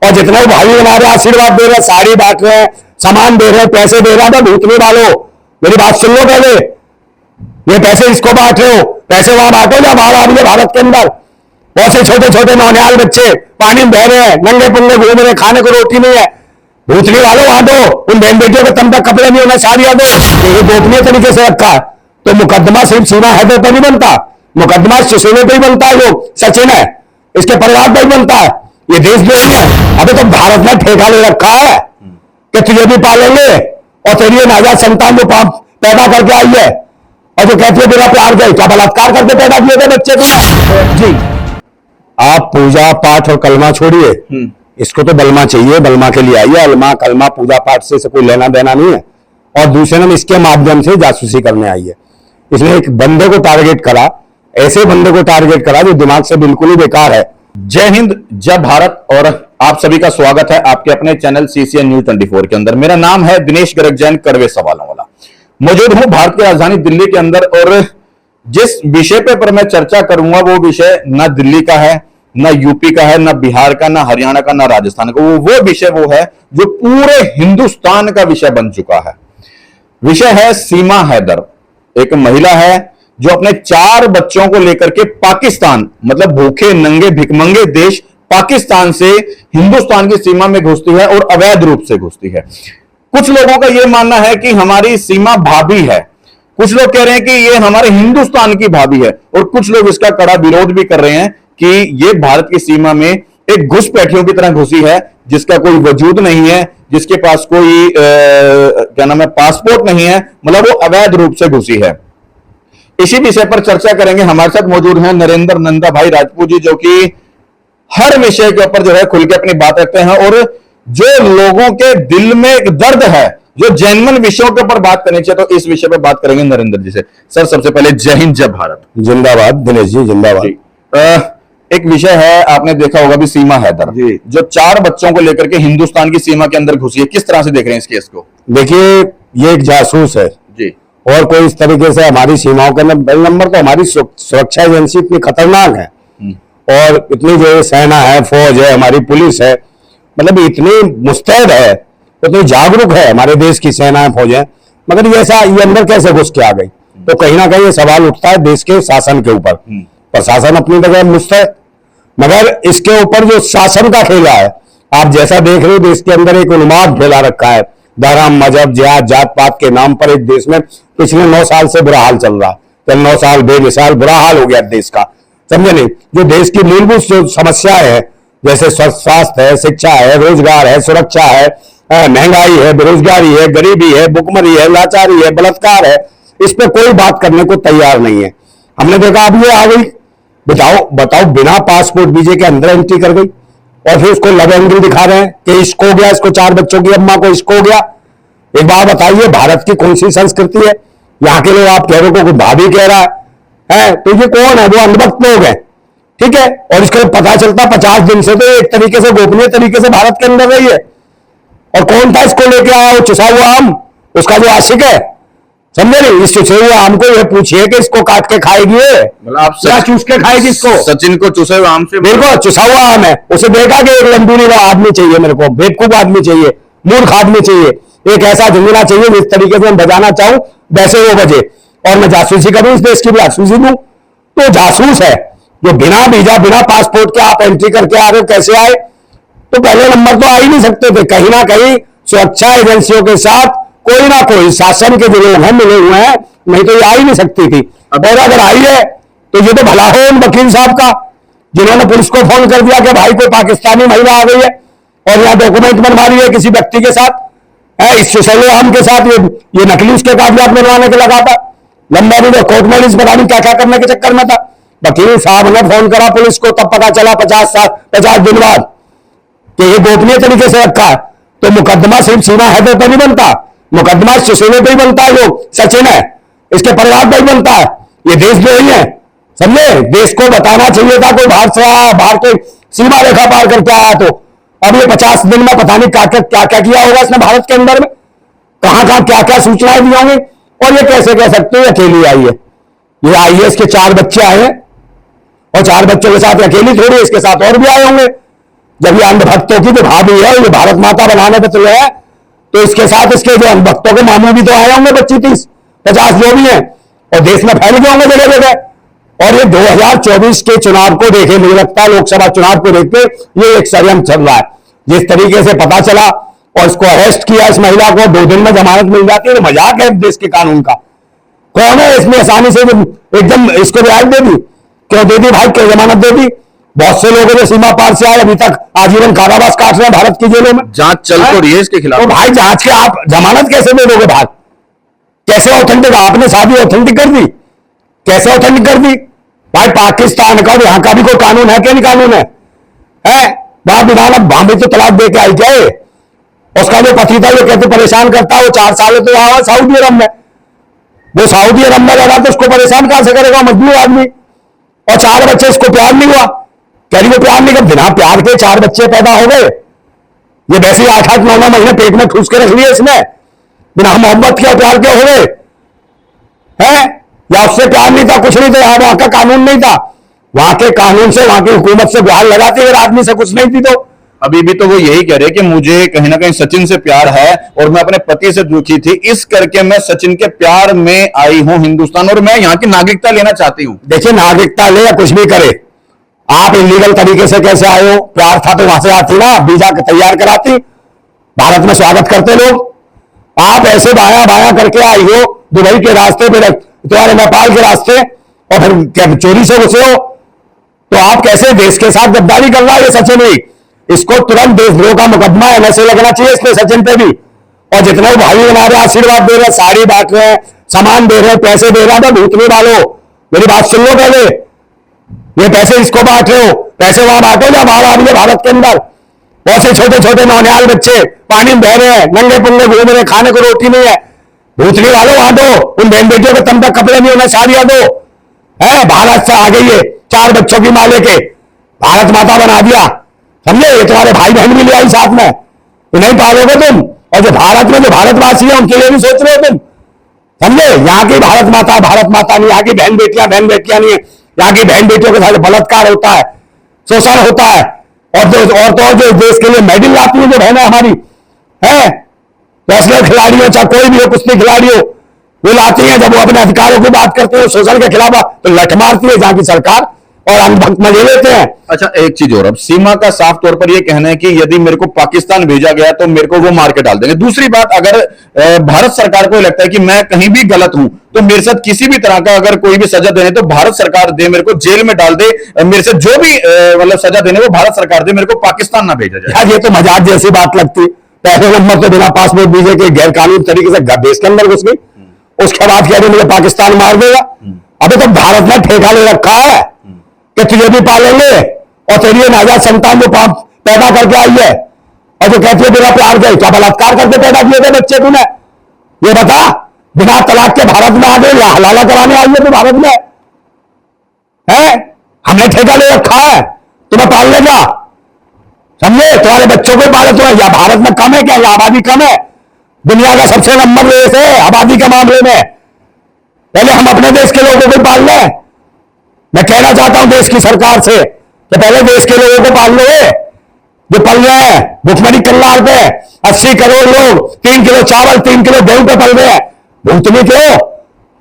और जितने भाई हमारे आशीर्वाद दे रहे हैं, साड़ी बांट रहे हैं, सामान दे रहे हैं, पैसे दे रहे हैं, तो भूतनी वालों मेरी बात सुन लो पहले। ये पैसे इसको बांट रहे हो, पैसे वहां बांटो जहां बाहर आ रही है भारत के अंदर। बहुत से छोटे छोटे नौनिहाल बच्चे पानी में बह रहे हैं, नंगे पुंगे घूम रहे हैं, खाने को रोटी नहीं है। भूतनी वालों वहां दो, उन बहन बेटियों के तम तक कपड़े नहीं होना, साड़ियां दो। ये गोपनीय तरीके से रखा है तो मुकदमा सिर्फ सीमा हैदर पर नहीं बनता, मुकदमा सिसोले पे ही बनता है, जो सचिन है इसके परिवार पर ही बनता है। ये देशद्रोही है। अभी तो भारत ने ठेका ले रखा है कि तुझे भी पालेंगे, और तेरी नाजायज संतान जो पैदा करके आई है और जो कहती है मेरा प्यार गए, क्या बलात्कार करके पैदा किए थे बच्चे को। जी आप पूजा पाठ और कलमा छोड़िए, इसको तो बलमा चाहिए, बलमा के लिए आइए। अलमा कलमा पूजा पाठ से कोई लेना देना नहीं है। और दूसरे नंबर इसके माध्यम से जासूसी करने आई है। इसने एक बंदे को टारगेट करा, ऐसे बंदे को टारगेट करा जो दिमाग से बिल्कुल ही बेकार है। जय हिंद, जय भारत, और आप सभी का स्वागत है आपके अपने चैनल सीसीएन न्यूज 24 के अंदर। मेरा नाम है दिनेश गर्ग जैन, कड़वे सवालों वाला। मौजूद हूं भारत की राजधानी दिल्ली के अंदर, और जिस विषय पर मैं चर्चा करूंगा वो विषय ना दिल्ली का है, ना यूपी का है, ना बिहार का, ना हरियाणा का, ना राजस्थान का। वो विषय वो है जो पूरे हिंदुस्तान का विषय बन चुका है। विषय है सीमा हैदर। एक महिला है जो अपने 4 बच्चों को लेकर के पाकिस्तान, मतलब भूखे नंगे भिखमंगे देश पाकिस्तान से हिंदुस्तान की सीमा में घुसती है, और अवैध रूप से घुसती है। कुछ लोगों का यह मानना है कि हमारी सीमा भाभी है, कुछ लोग कह रहे हैं कि यह हमारे हिंदुस्तान की भाभी है, और कुछ लोग इसका कड़ा विरोध भी कर रहे हैं कि यह भारत की सीमा में एक घुसपैठियों की तरह घुसी है, जिसका कोई वजूद नहीं है, जिसके पास कोई क्या नाम है, पासपोर्ट नहीं है, मतलब वो अवैध रूप से घुसी है। इसी विषय पर चर्चा करेंगे। हमारे साथ मौजूद हैं नरेंद्र नंदा भाई राजपूत जी, जो कि हर विषय के ऊपर जो है खुल के अपनी बात रखते हैं, और जो लोगों के दिल में एक दर्द है, जो जेन्युइन विषयों के ऊपर बात करनी चाहिए, तो इस विषय पर बात करेंगे नरेंद्र जी से। सर, सबसे पहले जय हिंद, जय भारत। जिंदाबाद दिनेश जी, जिंदाबाद। एक विषय है, आपने देखा होगा भी, सीमा हैदर जो 4 बच्चों को लेकर के हिंदुस्तान की सीमा के अंदर घुसी है। किस तरह से देख रहे हैं इस केस को? देखिए, ये एक जासूस है जी, और कोई इस तरीके से हमारी सीमाओं के अंदर। पहले नंबर तो हमारी सुरक्षा एजेंसी इतनी खतरनाक है, और इतनी जो सेना है, फौज है, हमारी पुलिस है, मतलब इतनी मुस्तैद है, इतनी जागरूक है हमारे देश की सेना है, फौज है, मगर ये अंदर कैसे घुस के आ गई? तो कहीं ना कहीं ये सवाल उठता है देश के शासन के ऊपर। प्रशासन अपनी जगह मुस्तैद, मगर इसके ऊपर जो शासन का खेला है, आप जैसा देख रहे हो, देश के अंदर एक उन्माद फैला रखा है। धर्म, मजहब, जिहाद, जात पात के नाम पर एक देश में पिछले 9 साल से बुरा हाल चल रहा है। तो 9 साल बेमिसाल बुरा हाल हो गया देश का, समझे नहीं? जो देश की मूलभूत जो समस्याएं हैं, जैसे स्वास्थ्य है, शिक्षा है, रोजगार है, सुरक्षा है, महंगाई है, बेरोजगारी है, गरीबी है, भुखमरी है, लाचारी है, बलात्कार है, इस पर कोई बात करने को तैयार नहीं है। हमने देखा अब ये आ गई, बताओ बिना पासपोर्ट वीजे के अंदर एंट्री कर गई, और फिर उसको लव एंगल दिखा रहे हैं कि इसको हो गया, इसको 4 बच्चों की अम्मा को इसको हो गया। एक बार बताइए, भारत की कौन सी संस्कृति है? यहाँ के लोग आप कह रहे हो भाभी कह रहा है, तो ये कौन है? वो अंधभक्त लोग हैं, ठीक है। और इसका पता चलता 50 दिन से तो एक तरीके से गोपनीय तरीके से भारत के अंदर रही है। और कौन था इसको लेके आया? वो चुसा हुआ आम, उसका जो आशिक है, समझे नहीं? इस चुसे हुए आम को ये पूछिए कि इसको काट के खाएगी, मतलब आप क्या चूस के खाएगी इसको? सचिन को चुसे हुए आम से बिल्कुल चुसा हुआ आम है। उसे देखा कि एक लंबूरी आदमी चाहिए, मेरे को बेवकूफ आदमी चाहिए, मूर्ख आदमी चाहिए, एक ऐसा झुंझुना चाहिए जिस तरीके से मैं बजाना चाहूं वैसे वो बजे, और मैं जासूसी करूं, इस देश की जासूसी दूं। तो जासूस है जो बिना वीजा, बिना पासपोर्ट के आप एंट्री करके आ रहे हो। कैसे आए? तो पहले नंबर तो आ ही नहीं सकते थे। कहीं ना कहीं सुरक्षा एजेंसियों के साथ कोई ना कोई शासन के जो लोग हैं मिले हुए हैं, नहीं तो ये आ ही नहीं सकती थी। अब अगर आई है तो ये तो भला हो उन वकील साहब का, जिन्होंने पुलिस को फोन कर दिया कि भाई कोई पाकिस्तानी महिला आ गई है और यहाँ डॉक्यूमेंट बनवा रही है किसी व्यक्ति के साथ, इस सुसैले आम के साथ, ये नकली उसके कागजात बनवाने के लगा था। लंबा भी कोर्ट मैरिज पता नहीं क्या क्या करने के चक्कर में था। वकील साहब ने फोन करा पुलिस को, तब पता चला 50 दिन बाद कि ये गोपनीय तरीके से रखा है। तो मुकदमा सिर्फ सीमा हैदर पर नहीं बनता, मुकदमा सिसोले पे ही बनता है, जो सचिन है इसके परिवार पर ही बनता है। ये देशद्रोही है, समझे? देश को बताना चाहिए था कोई बाहर से आया, बाहर कोई सीमा रेखा पार करके आया, तो अब ये 50 दिन में पता नहीं क्या क्या किया होगा इसने भारत के अंदर में, कहां क्या क्या सूचनाएं दी होंगी। और ये कैसे कह सकते हो अकेली आई है? ये आई है, इसके 4 बच्चे आए हैं, और 4 बच्चों के साथ अकेली थोड़ी, इसके साथ और भी आए होंगे। जब ये अंधभक्तों की जो भाभी है, ये भारत माता बनाने पे चले हैं, तो इसके साथ इसके जो अंधभक्तों के मामू भी तो आए होंगे, 25-30-50 जो भी हैं, और देश में फैल गए होंगे जगह जगह। और ये 2024 के चुनाव को देखे, मुझे लगता है लोकसभा चुनाव को देखते ये एक षड्यंत्र चल रहा है। जिस तरीके से पता चला और इसको अरेस्ट किया, इस महिला को 2 दिन में जमानत मिल जाती है, तो मजाक है देश के कानून का। कौन है इसमें आसानी से एकदम इसको रिहाई दे दी? क्यों दे दी भाई? क्यों जमानत दे दी? बहुत से लोगों ने सीमा पार से आए, अभी तक आजीवन कारावास काट रहे हैं भारत की जेलों में। जांच चल तो रही है इसके खिलाफ। तो भाई जांच के आप जमानत कैसे दे दोगे बाहर? कैसे ऑथेंटिक? आपने शादी ऑथेंटिक कर दी, कैसे ऑथेंटिक कर दी भाई? पाकिस्तान का और यहाँ का भी कोई कानून है? क्या नहीं कानून है? वहां बिना बॉम्बे तो तलाक दे के आई जाए, उसका जो पति था, ये कहते परेशान करता है, वो 4 साल तो यहाँ सऊदी अरब में, वो सऊदी अरब में लगा, तो उसको परेशान कहां से करेगा मजबूर आदमी? और 4 बच्चे, इसको प्यार नहीं हुआ, कह रही वो प्यार नहीं कर, बिना प्यार के 4 बच्चे पैदा हो गए। ये वैसे ही 8-8, 9-9 महीने पेट में ठूस के रख लिए इसने, बिना मोहब्बत के और प्यार के हो गए हैं। या उससे प्यार नहीं था, कुछ नहीं था, वहां का कानून नहीं था, वहां के कानून से, वहां की हुकूमत से गुहार लगाती, अगर आदमी से कुछ नहीं थी तो। अभी भी तो वो यही कह रहे कि मुझे कहीं ना कहीं सचिन से प्यार है और मैं अपने पति से दुखी थी, इस करके मैं सचिन के प्यार में आई हूं हिंदुस्तान और मैं यहाँ की नागरिकता लेना चाहती हूं। देखिए, नागरिकता ले या कुछ भी करे, आप इलीगल तरीके से कैसे आए हो? प्यार था तो वहां से आती ना, वीजा तैयार कराती, भारत में स्वागत करते लोग। आप ऐसे बाया बाया करके आई हो दुबई के रास्ते पे, तुम्हारे नेपाल के रास्ते, और फिर क्या चोरी से घुसे हो? तो आप कैसे देश के साथ गद्दारी कर रहा है ये सचिन ही? इसको तुरंत देशद्रोह का मुकदमा एनआईए लगना चाहिए इसमें, सचिन पे भी। और जितने भाई बना रहे, आशीर्वाद दे रहे, साड़ी बांट रहे हैं, सामान दे रहे हैं, पैसे दे रहे हैं, तो भूतनी डालो, मेरी बात सुन लो पहले। ये पैसे इसको बांट रहे हो, पैसे वहां बांटो जहां बाहर आ रही है भारत के अंदर। बहुत से छोटे छोटे नौनिहाल बच्चे पानी में बह रहे हैं, नंगे पुंगे घूम रहे हैं, खाने को रोटी नहीं है, भूतनी डालो वहां दो। उन बहन बेटियों के तम तक कपड़े नहीं होने, साड़ियां दो। भारत से आ गई है, 4 बच्चों की माँ लेके, भारत माता बना दिया, समझे? ये तुम्हारे भाई बहन भी ले आई साथ में, उन्हें पालोगे तुम। और जो भारत में जो भारतवासी है उनके लिए भी सोच रहे हो तुम, समझे? यहाँ की भारत माता नहीं, यहाँ की बहन बेटियां नहीं है, यहाँ की बहन बेटियों के साथ बलात्कार होता है, शोषण होता है। और तो जो देश के लिए मेडल लाती है जो बहनें हमारी है, रेसलर खिलाड़ी हो चाहे कोई भी हो, कुश्ती खिलाड़ी हो, वो लाती है, जब वो अपने अधिकारों की बात करते हैं शोषण के खिलाफ, तो लठ मारती है जहां की सरकार, और अंधभक्त मजे लेते हैं। अच्छा, एक चीज और, अब सीमा का साफ तौर पर यह कहना है कि यदि मेरे को पाकिस्तान भेजा गया तो मेरे को वो मार के डाल देंगे। दूसरी बात, अगर भारत सरकार को लगता है कि मैं कहीं भी गलत हूं तो मेरे साथ किसी भी तरह का अगर कोई भी सजा देने तो भारत सरकार दे, मेरे को जेल में डाल दे, मेरे से जो भी मतलब सजा देने वो भारत सरकार दे, मेरे को पाकिस्तान ना भेजा जाए। ये तो मजाक जैसी बात लगती। पहले नंबर तो बिना पासपोर्ट वीजे के गैर कानूनी तरीके से देश के अंदर घुस गई, उसके बाद कह रही मुझे पाकिस्तान मार देगा। अभी तो भारत ने ठेका ले रखा है कि तुझे भी पालेंगे, और तेरी ये नाजायज संतान जो पैदा करके आई है, और जो कहती है बिना प्यार के, क्या बलात्कार करके पैदा किए थे बच्चे तूने? ये बता, बिना तलाक के भारत में आ गए या हलाला कराने आई है तू भारत में? हमने ठेका ले रखा है, तुम्हें पाल लेगा, समझे? तुम्हारे बच्चों को पाले तो, या भारत में कम है क्या? या आबादी कम है? दुनिया का सबसे नंबर देश है आबादी के मामले में। पहले हम अपने देश के लोगों को पाल लें। मैं कहना चाहता हूं देश की सरकार से कि पहले देश के लोगों को पाल लो, जो पल रहे हैं भुखमरी कल्याण पे 80 करोड़ लोग 3 किलो चावल 3 किलो गेहूं पे पल रहे हैं। भूतनी क्यों?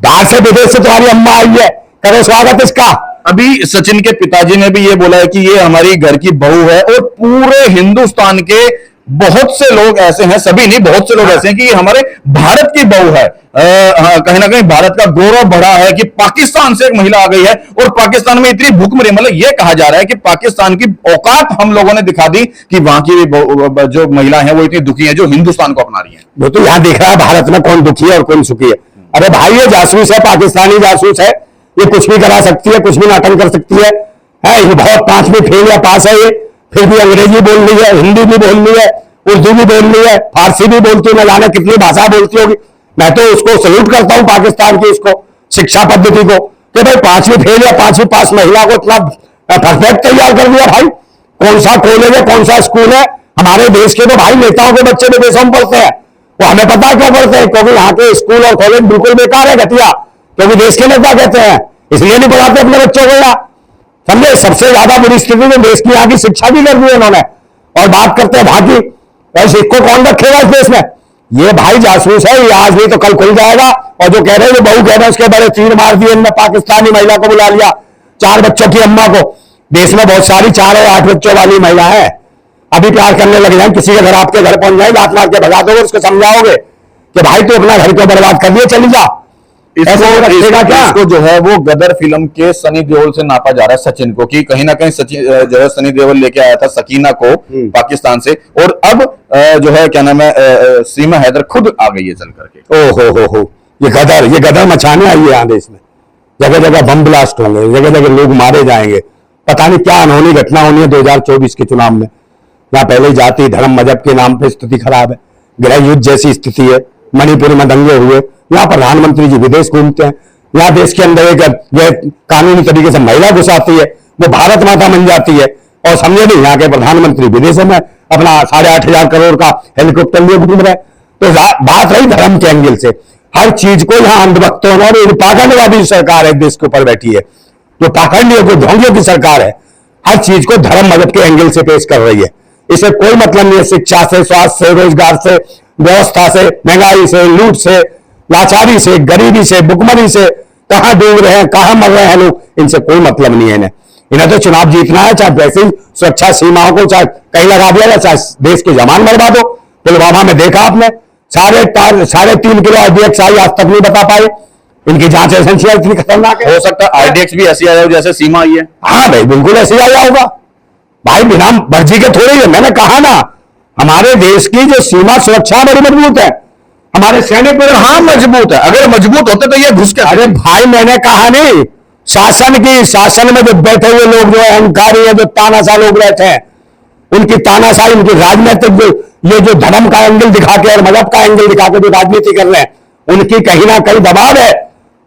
बाहर से विदेश से तुम्हारी अम्मा आई है, करो स्वागत इसका। अभी सचिन के पिताजी ने भी ये बोला है कि ये हमारी घर की बहू है, और पूरे हिंदुस्तान के बहुत से लोग ऐसे हैं, सभी नहीं, बहुत से लोग ऐसे हैं कि ये हमारे भारत की बहू है। कहीं ना कहीं भारत का गौरव बढ़ा है कि पाकिस्तान से एक महिला आ गई है, और पाकिस्तान में इतनी भूखमरी, मतलब ये कहा जा रहा है कि पाकिस्तान की औकात हम लोगों ने दिखा दी कि वहां की जो महिला है वो इतनी दुखी है जो हिंदुस्तान को अपना रही है। वो तो यहां दिख रहा है भारत में कौन दुखी है और कौन सुखी है। अरे भाई, ये जासूस है, पाकिस्तानी जासूस है, ये कुछ भी करा सकती है, कुछ भी नाटक कर सकती है। ये बहुत 5वीं फेल या पास है, ये फिर भी अंग्रेजी बोल रही है, हिंदी भी बोल रही है, उर्दू भी बोल रही है, फारसी भी बोलती है, न जाने कितनी भाषा बोलती होगी। मैं तो उसको सल्यूट करता हूं पाकिस्तान की उसको शिक्षा पद्धति को, कि भाई 5वीं फेल या 5वीं पास महिला को इतना परफेक्ट तैयार कर दिया। भाई कौन सा कॉलेज है, कौन सा स्कूल है? हमारे देश के तो भाई नेताओं के बच्चे विदेशों में पढ़ते हैं, वो हमें पता क्यों पढ़ते हैं? क्योंकि यहाँ के स्कूल और कॉलेज बिल्कुल बेकार है, घटिया, क्योंकि देश के नेता कहते हैं, इसलिए नहीं पढ़ाते अपने बच्चों को यहाँ, समझे? सबसे ज्यादा बुरी स्थिति में देश की यहाँ की शिक्षा भी कर दी है उन्होंने। और बात करते हैं भागी, ऐसे इसको कौन रखेगा इस देश में? ये भाई जासूस है, ये आज नहीं तो कल खुल जाएगा। और जो कह रहे हैं, जो बहू कह रहे हैं, उसके बड़े तीर मार दिए इनने, पाकिस्तानी महिला को बुला लिया, 4 बच्चों की अम्मा को। देश में बहुत सारी 4 और 8 बच्चों वाली महिला है, अभी प्यार करने लग जाए, किसी के घर आपके घर पहुंच जाए, लात मार के भगा दोगे, उसको समझाओगे कि भाई तू अपना घर को बर्बाद कर दिए, चली जा। इसको जो है वो गदर फिल्म के सनी देओल से नापा जा रहा है सचिन को, कि कहीं ना कहीं सचिन जो है सनी देओल लेके आया था सकीना को पाकिस्तान से, और अब जो है क्या नाम है सीमा हैदर खुद आ गई है चल करके। ओ हो, ये गदर मचाने आई है यहाँ देश में। जगह जगह बम ब्लास्ट होंगे, जगह जगह लोग मारे जाएंगे, पता नहीं क्या अनहोनी घटना होनी है 2024 के चुनाव में। यहाँ पहले जाति धर्म मजहब के नाम पे स्थिति खराब है, गृह युद्ध जैसी स्थिति है, मणिपुर में दंगे हुए, यहाँ प्रधानमंत्री जी विदेश घूमते हैं, यहाँ देश के अंदर एक कानूनी तरीके से महिला घुसाती है, वो भारत माता बन जाती है, और समझे नहीं यहाँ के प्रधानमंत्री विदेशों में अपना 8,500 करोड़ का हेलीकॉप्टर लिए घूम रहे। तो बात रही धर्म के एंगल से, हर चीज को यहाँ अंधभक्तों और पाखंडवादी सरकार है देश के ऊपर बैठी है, जो पाखंडियों को ढोंगियों की सरकार है, हर चीज को धर्म मजहब के एंगल से पेश कर रही है। इसे कोई मतलब नहीं है शिक्षा से, स्वास्थ्य से, रोजगार से, व्यवस्था से, महंगाई से, लूट से, लाचारी से, गरीबी से, भुखमरी से, कहां डूब रहे हैं, कहां मर रहे हैं लोग, इनसे कोई मतलब नहीं है इन्हें तो चुनाव जीतना है, चाहे वैसे ही सुरक्षा सीमाओं को चाहे कहीं लगा दिया जाए, चाहे देश की जमान बर्बाद दो। पुलवामा में देखा आपने, 3.5 किलो IDX आई, आज तक नहीं बता पाए। इनकी जांच एजेंसियां इतनी खतरनाक है। हो सकता है IDX भी ऐसी आया हो जैसे सीमा आई है। हाँ भाई, बिल्कुल ऐसे आया होगा भाई, बिना मर्जी के थोड़ी है। मैंने कहा ना, हमारे देश की जो सीमा सुरक्षा बड़ी मजबूत है, हमारे सैनिक बड़े हाँ मजबूत है। अगर मजबूत होते तो ये घुस के, अरे भाई मैंने कहा नहीं, शासन में जो बैठे हुए लोग जो अहंकारी है, जो तानाशाह लोग बैठे हैं, उनकी तानाशाही, उनकी राजनीतिक ये जो धर्म का एंगल दिखा के और मजहब का एंगल दिखा के जो राजनीति कर रहे हैं, उनकी कहीं ना कहीं दबाव है,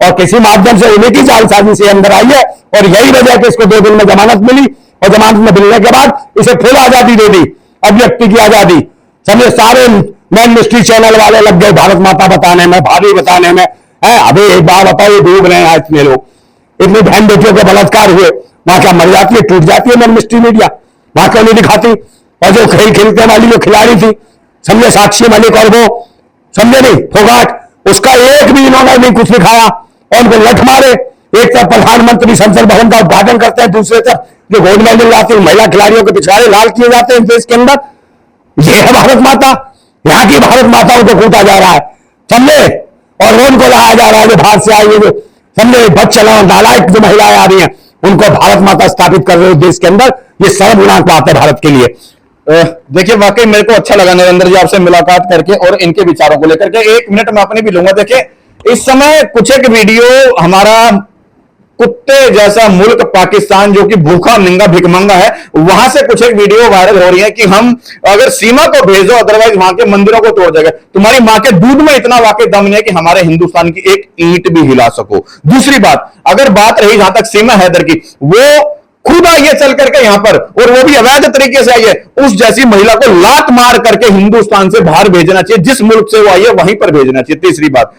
और किसी माध्यम से उन्हीं की जालसाजी से अंदर आई है। और यही वजह है कि इसको 2 दिन में जमानत मिली, और जमानत में मिलने के बाद इसे फुल आजादी दे दी, अभिव्यक्ति की आजादी। समझे, सारे मेन मिस्ट्री चैनल वाले लग गए भारत माता बताने में, भाभी बताने में है। अभी एक बार बताओ, ये डूब रहे हैं इतने लोग, इतनी बहन बेटियों के बलात्कार हुए, वहां क्या मर जाती है, टूट जाती है मेन मिस्ट्री मीडिया, वहां क्यों नहीं दिखाती? और जो खेल खेलने वाली जो खिलाड़ी थी, समझे, साक्षी मलिक, और वो समझे नहीं फोगाट, उसका एक भी इन्होंने नहीं कुछ दिखाया, और उनको लठ मारे। एक तरफ प्रधानमंत्री संसद भवन का उद्घाटन करते हैं, दूसरे तरफ जो गोल्ड मेडल लाते हैं महिला खिलाड़ियों के पिछाड़े लाल किए जाते हैं देश के अंदर। ये है भारत माता, यहाँ की भारत माताओं को कूटा जा रहा है, समझे, और उनको लाया जा रहा है जो बाहर से आई है, जो समझे बच्चों नालायक जो महिलाएं आ रही हैं, उनको भारत माता स्थापित कर रहे हो देश के अंदर। ये सर्वगुणात्मक बात है भारत के लिए। देखिए वाकई मेरे को अच्छा लगा नरेंद्र जी आपसे मुलाकात करके और इनके विचारों को लेकर के। 1 मिनट मैं अपने भी लूंगा। देखिए इस समय कुछ एक वीडियो हमारा कुत्ते जैसा मुल्क पाकिस्तान जो कि भूखा निंगा भिकमंगा है, वहां से कुछ एक वीडियो वायरल हो रही है कि हम अगर सीमा को भेजो अदरवाइज वहां के मंदिरों को तोड़ देगा। तुम्हारी मां के दूध में इतना वाकई दम नहीं है कि हमारे हिंदुस्तान की एक ईंट भी हिला सको। दूसरी बात, अगर बात रही जहां तक सीमा हैदर की, वो खुद आई है चल करके यहां पर, और वो भी अवैध तरीके से आई है। उस जैसी महिला को लात मार करके हिंदुस्तान से बाहर भेजना चाहिए, जिस मुल्क से वो आई है वहीं पर भेजना चाहिए। तीसरी बात,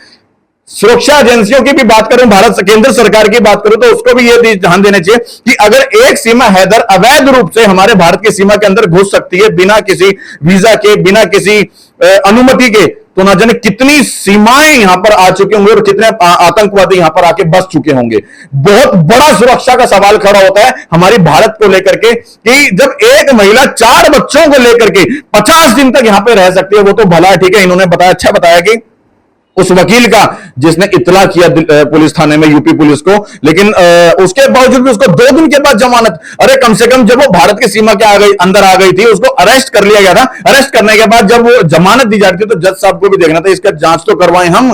सुरक्षा एजेंसियों की भी बात करूं, भारत केंद्र सरकार की बात करूं, तो उसको भी ये ध्यान देना चाहिए कि अगर एक सीमा हैदर अवैध रूप से हमारे भारत की सीमा के अंदर घुस सकती है बिना किसी वीजा के, बिना किसी अनुमति के, तो ना जाने कितनी सीमाएं यहां पर आ चुके होंगे और कितने आतंकवादी यहां पर आके बस चुके होंगे। बहुत बड़ा सुरक्षा का सवाल खड़ा होता है हमारी भारत को लेकर के कि जब एक महिला 4 बच्चों को लेकर के 50 दिन तक यहां पर रह सकती है। वो तो भला ठीक है, इन्होंने बताया, अच्छा बताया कि उस वकील का जिसने इत्तला किया पुलिस थाने में, यूपी पुलिस को, लेकिन उसके बावजूद भी उसको 2 दिन के बाद जमानत। अरे कम से कम जब वो भारत की सीमा के अंदर आ गई थी, उसको अरेस्ट कर लिया गया था। अरेस्ट करने के बाद जब वो जमानत दी जाती थी तो जज साहब को भी देखना था, इसका जांच तो करवाएं हम।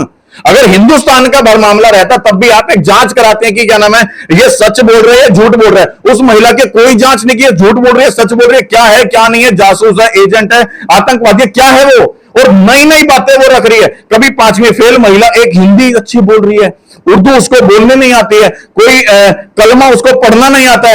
अगर हिंदुस्तान का भर मामला रहता तब भी आप एक जांच कराते हैं कि क्या नाम है, ये सच बोल रहे हैं, झूठ बोल रहे हैं। उस महिला के कोई जांच नहीं की, झूठ बोल रही है, सच बोल रही है, क्या है क्या नहीं है, जासूस है, एजेंट है, आतंकवादी है, क्या है वो, और नई नई बातें वो रख रही है। कभी 5वीं फेल महिला, एक हिंदी अच्छी बोल रही है, उर्दू उसको बोलने नहीं आती है, कोई कलमा उसको पढ़ना नहीं आता है,